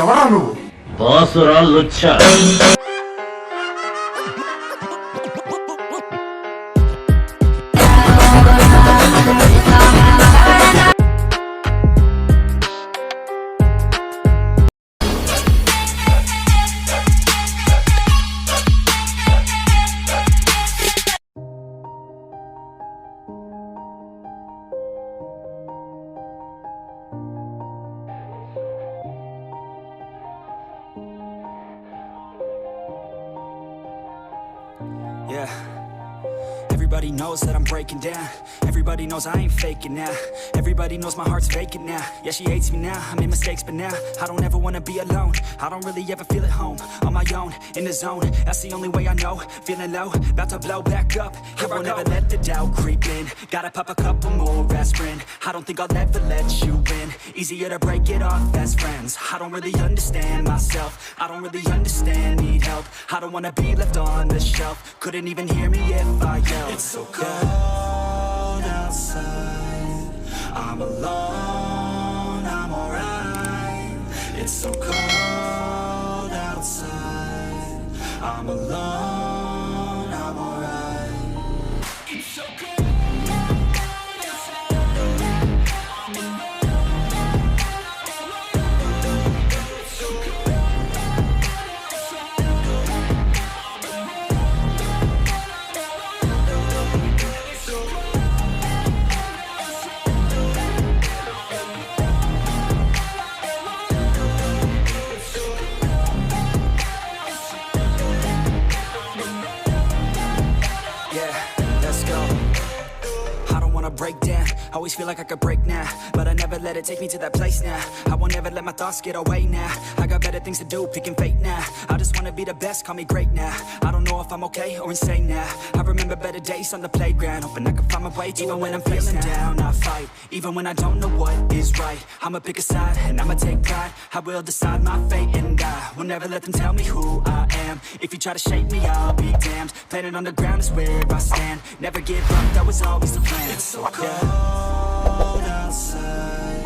ఎవరా నువ్వు? బాసురా లుచ్చా. Yeah. Everybody knows that I'm breaking down. Everybody knows I ain't faking now. Everybody knows my heart's vacant now. Yeah, she hates me now, I made mistakes but now I don't ever wanna be alone. I don't really ever feel at home. On my own, in the zone, that's the only way I know. Feeling low, about to blow back up. I won't ever let the doubt creep in. Gotta pop a couple more aspirin. I don't think I'll ever let you in. Easier to break it off best friends. I don't really understand myself. I don't really understand, need help. I don't wanna be left on the shelf. Couldn't even hear me if I yelled. It's so cold outside, I'm alone, I'm alright. It's so cold outside, I'm alone, I'm alright. It's so cold. Break down, always feel like I could break now, but I never let it take me to that place now. I won't ever let my thoughts get away now. I got better things to do, picking fate now. I just wanna be the best, call me great now. I don't know if I'm okay or insane now. I remember better days on the playground, hoping I can find my way to even when I'm feeling down. I fight, even when I don't know what is right. I'ma pick a side, and I'ma take pride. I will decide my fate, and I will never let them tell me who I am. If you try to shake me, I'll be damned. Planet on the ground is where I stand. Never give up, that was always the plan. It's so cold outside,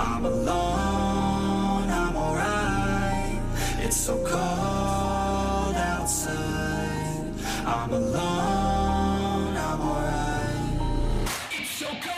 I'm alone, I'm alright. It's so cold outside, I'm alone, I'm alright. It's so cold.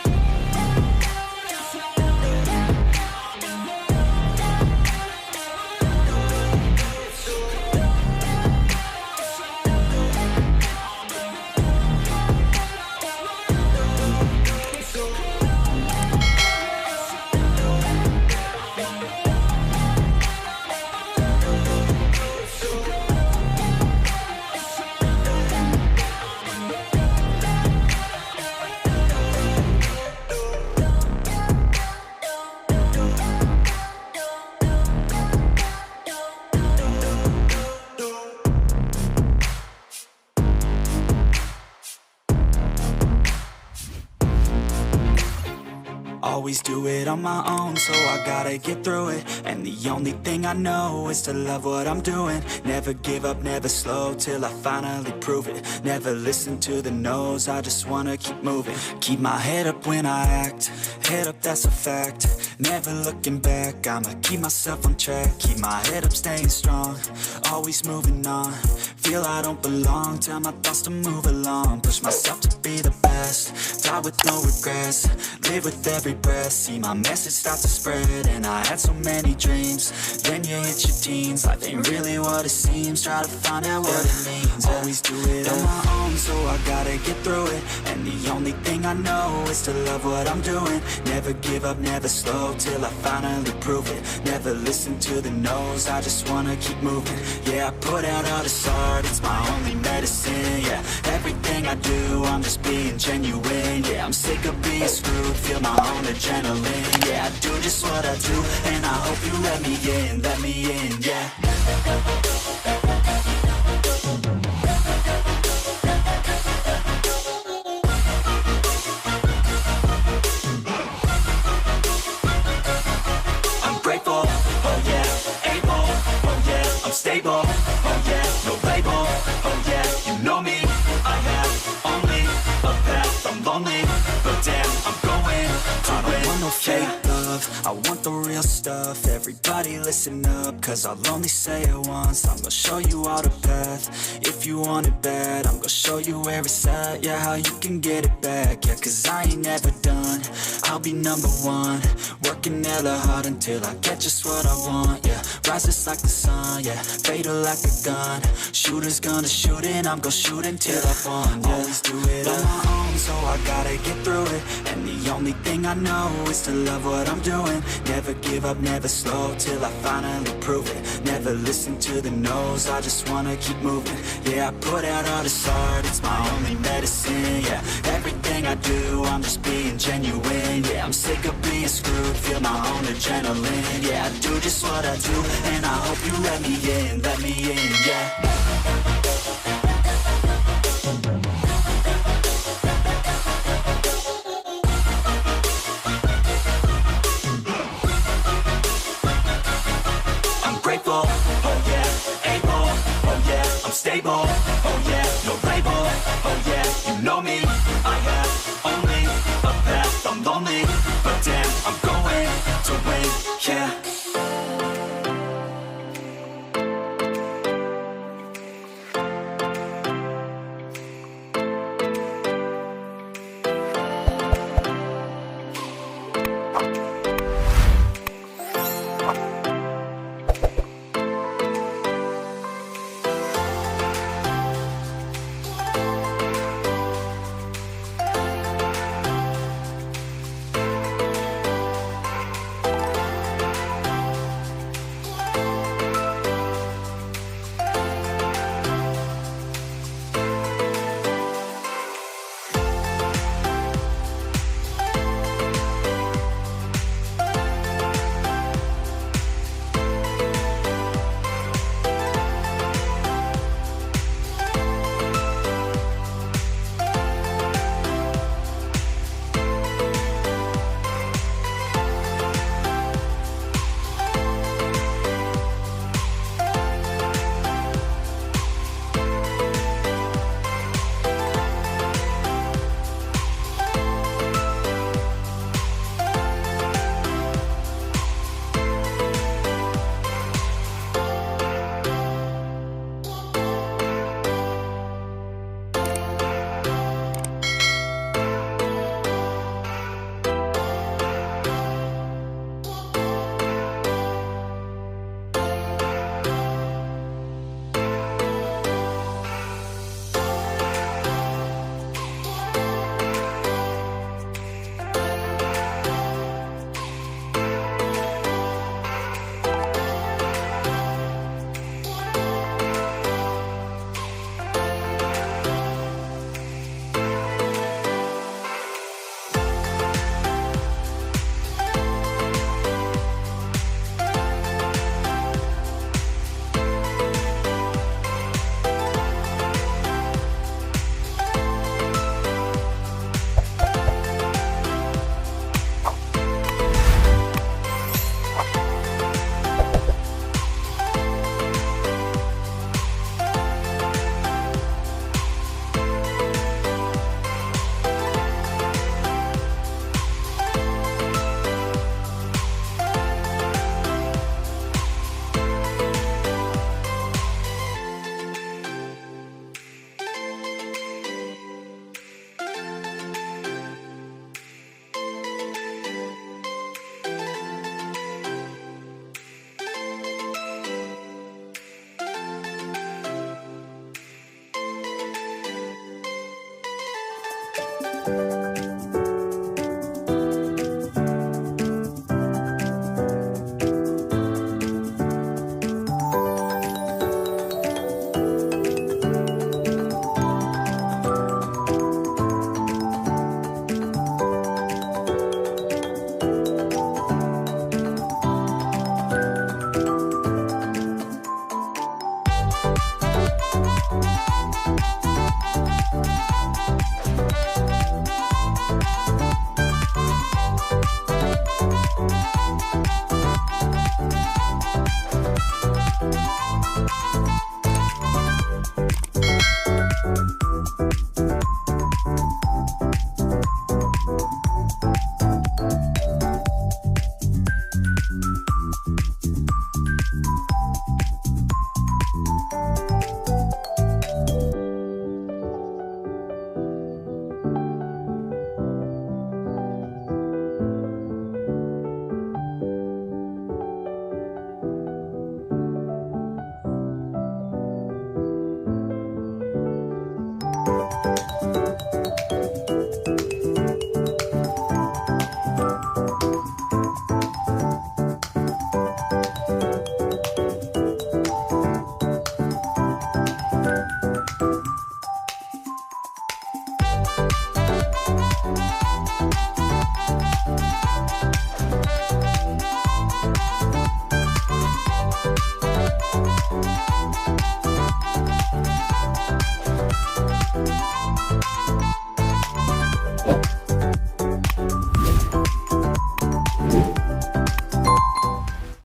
Always do it on my own, so I gotta get through it. And the only thing I know is to love what I'm doing. Never give up, never slow, till I finally prove it. Never listen to the no's, I just wanna keep moving. Keep my head up when I act, head up, that's a fact. Never looking back, I'ma keep myself on track. Keep my head up, staying strong, always moving on. Feel I don't belong, tell my thoughts to move along. Push myself to be the best, die with no regrets. Live with every breath, see my message start to spread. And I had so many dreams, then you hit your teens. Life ain't really what it seems, try to find out what it means. Always do it on my own, so I gotta get through it. And the only thing I know is to love what I'm doing. Never give up, never slow, till I finally prove it. Never listen to the no's, I just wanna keep moving. Yeah, I put out all this art, it's my only medicine. Yeah, everything I do, I'm just being genuine. Yeah, I'm sick of being screwed, feel my own adrenaline. Yeah, I do just what I do, and I hope you let me in, yeah. Stable, oh yeah, no label, oh yeah, you know me. I have only a path, I'm lonely, but damn, I'm going to win. I don't want no fake love, love, I want the real stuff. Everybody listen up, cause I'll only say it once. I'm gonna show you all the path. If you want it bad, I'm gonna show you where it's at. Yeah, how you can get it back. Yeah, cause I ain't never done. I'll be number one, working hella hard until I get just what I want. Yeah, rises like the sun, yeah, fatal like a gun. Shooter's gonna shoot and I'm gonna shoot until I won. Yeah, always do it on my own, so I gotta get through it. And the only thing I know is to love what I'm doing. Never give up, never slow, till I finally prove it. Never listen to the no's, I just wanna keep moving. Yeah, I put out all this art, it's my only medicine. Yeah, everything I do, I'm just being genuine. Yeah, I'm sick of being screwed, feel my own adrenaline. Yeah, I do just what I do, and I hope you let me in, yeah. I'm grateful, oh yeah, able, oh yeah, I'm stable.